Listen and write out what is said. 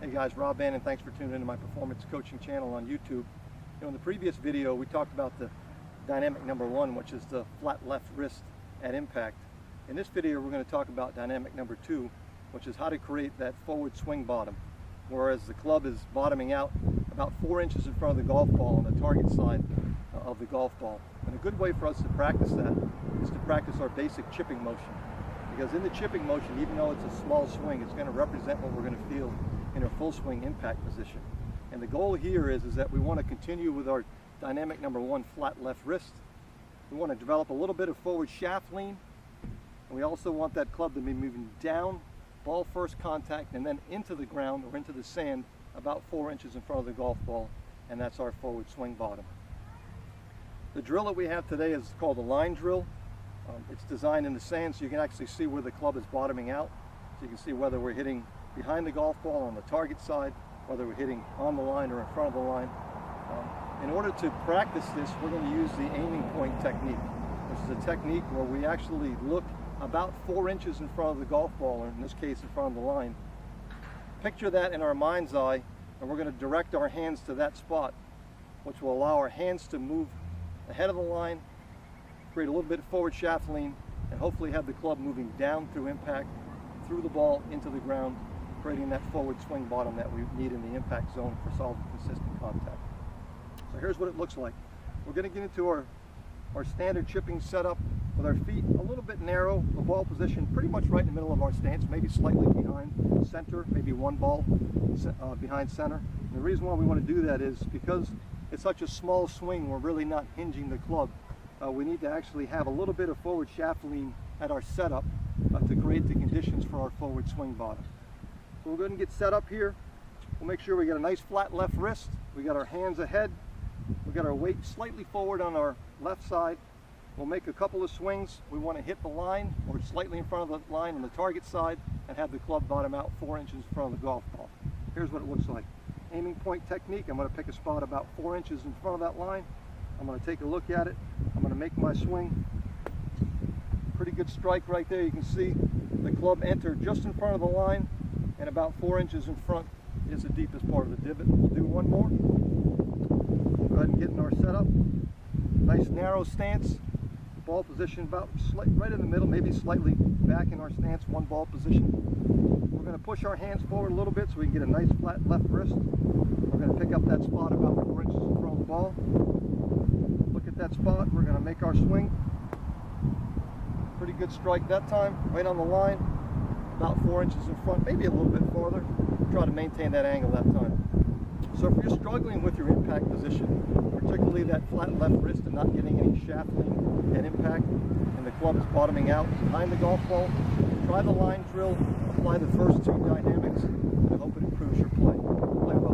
Hey guys, Rob Bannon, thanks for tuning into my performance coaching channel on YouTube. In the previous video we talked about the dynamic number one, which is the flat left wrist at impact. In this video we're going to talk about dynamic number two, which is how to create that forward swing bottom, whereas the club is bottoming out about 4 inches in front of the golf ball on the target side of the golf ball. And a good way for us to practice that is to practice our basic chipping motion, because in the chipping motion, even though it's a small swing, it's going to represent what we're going to feel in our full swing impact position. And the goal here is that we want to continue with our dynamic number one, flat left wrist. We want to develop a little bit of forward shaft lean, and we also want that club to be moving down, ball first contact, and then into the ground or into the sand about 4 inches in front of the golf ball, and that's our forward swing bottom. The drill that we have today is called a line drill. It's designed in the sand so you can actually see where the club is bottoming out. So you can see whether we're hitting behind the golf ball on the target side, whether we're hitting on the line or in front of the line. In order to practice this, we're going to use the aiming point technique, which is a technique where we actually look about 4 inches in front of the golf ball, or in this case in front of the line. Picture that in our mind's eye, and we're going to direct our hands to that spot, which will allow our hands to move ahead of the line, create a little bit of forward shaft lean, and hopefully have the club moving down through impact, through the ball, into the ground, creating that forward swing bottom that we need in the impact zone for solid, consistent contact. So here's what it looks like. We're going to get into our standard chipping setup with our feet a little bit narrow, the ball position pretty much right in the middle of our stance, maybe slightly behind center, maybe one ball behind center. And the reason why we want to do that is because it's such a small swing, we're really not hinging the club. We need to actually have a little bit of forward shaft lean at our setup to create the conditions for our forward swing bottom. So we'll go ahead and get set up here. We'll make sure we got a nice flat left wrist. We got our hands ahead. We got our weight slightly forward on our left side. We'll make a couple of swings. We want to hit the line or slightly in front of the line on the target side and have the club bottom out 4 inches in front of the golf ball. Here's what it looks like. Aiming point technique. I'm going to pick a spot about 4 inches in front of that line. I'm going to take a look at it. I'm going to make my swing. Pretty good strike right there. You can see the club enter just in front of the line, and about 4 inches in front is the deepest part of the divot. We'll do one more. We'll go ahead and get in our setup. Nice narrow stance. Ball position about right in the middle, maybe slightly back in our stance, one ball position. We're going to push our hands forward a little bit so we can get a nice flat left wrist. We're going to pick up that spot about 4 inches in front of the ball. Look at that spot. We're going to make our swing. Pretty good strike that time, right on the line, about 4 inches in front, maybe a little bit farther. Try to maintain that angle that time. So if you're struggling with your impact position, particularly that flat left wrist and not getting any shaft lean at impact, and the club is bottoming out behind the golf ball, try the line drill, apply the first two dynamics, and I hope it improves your play.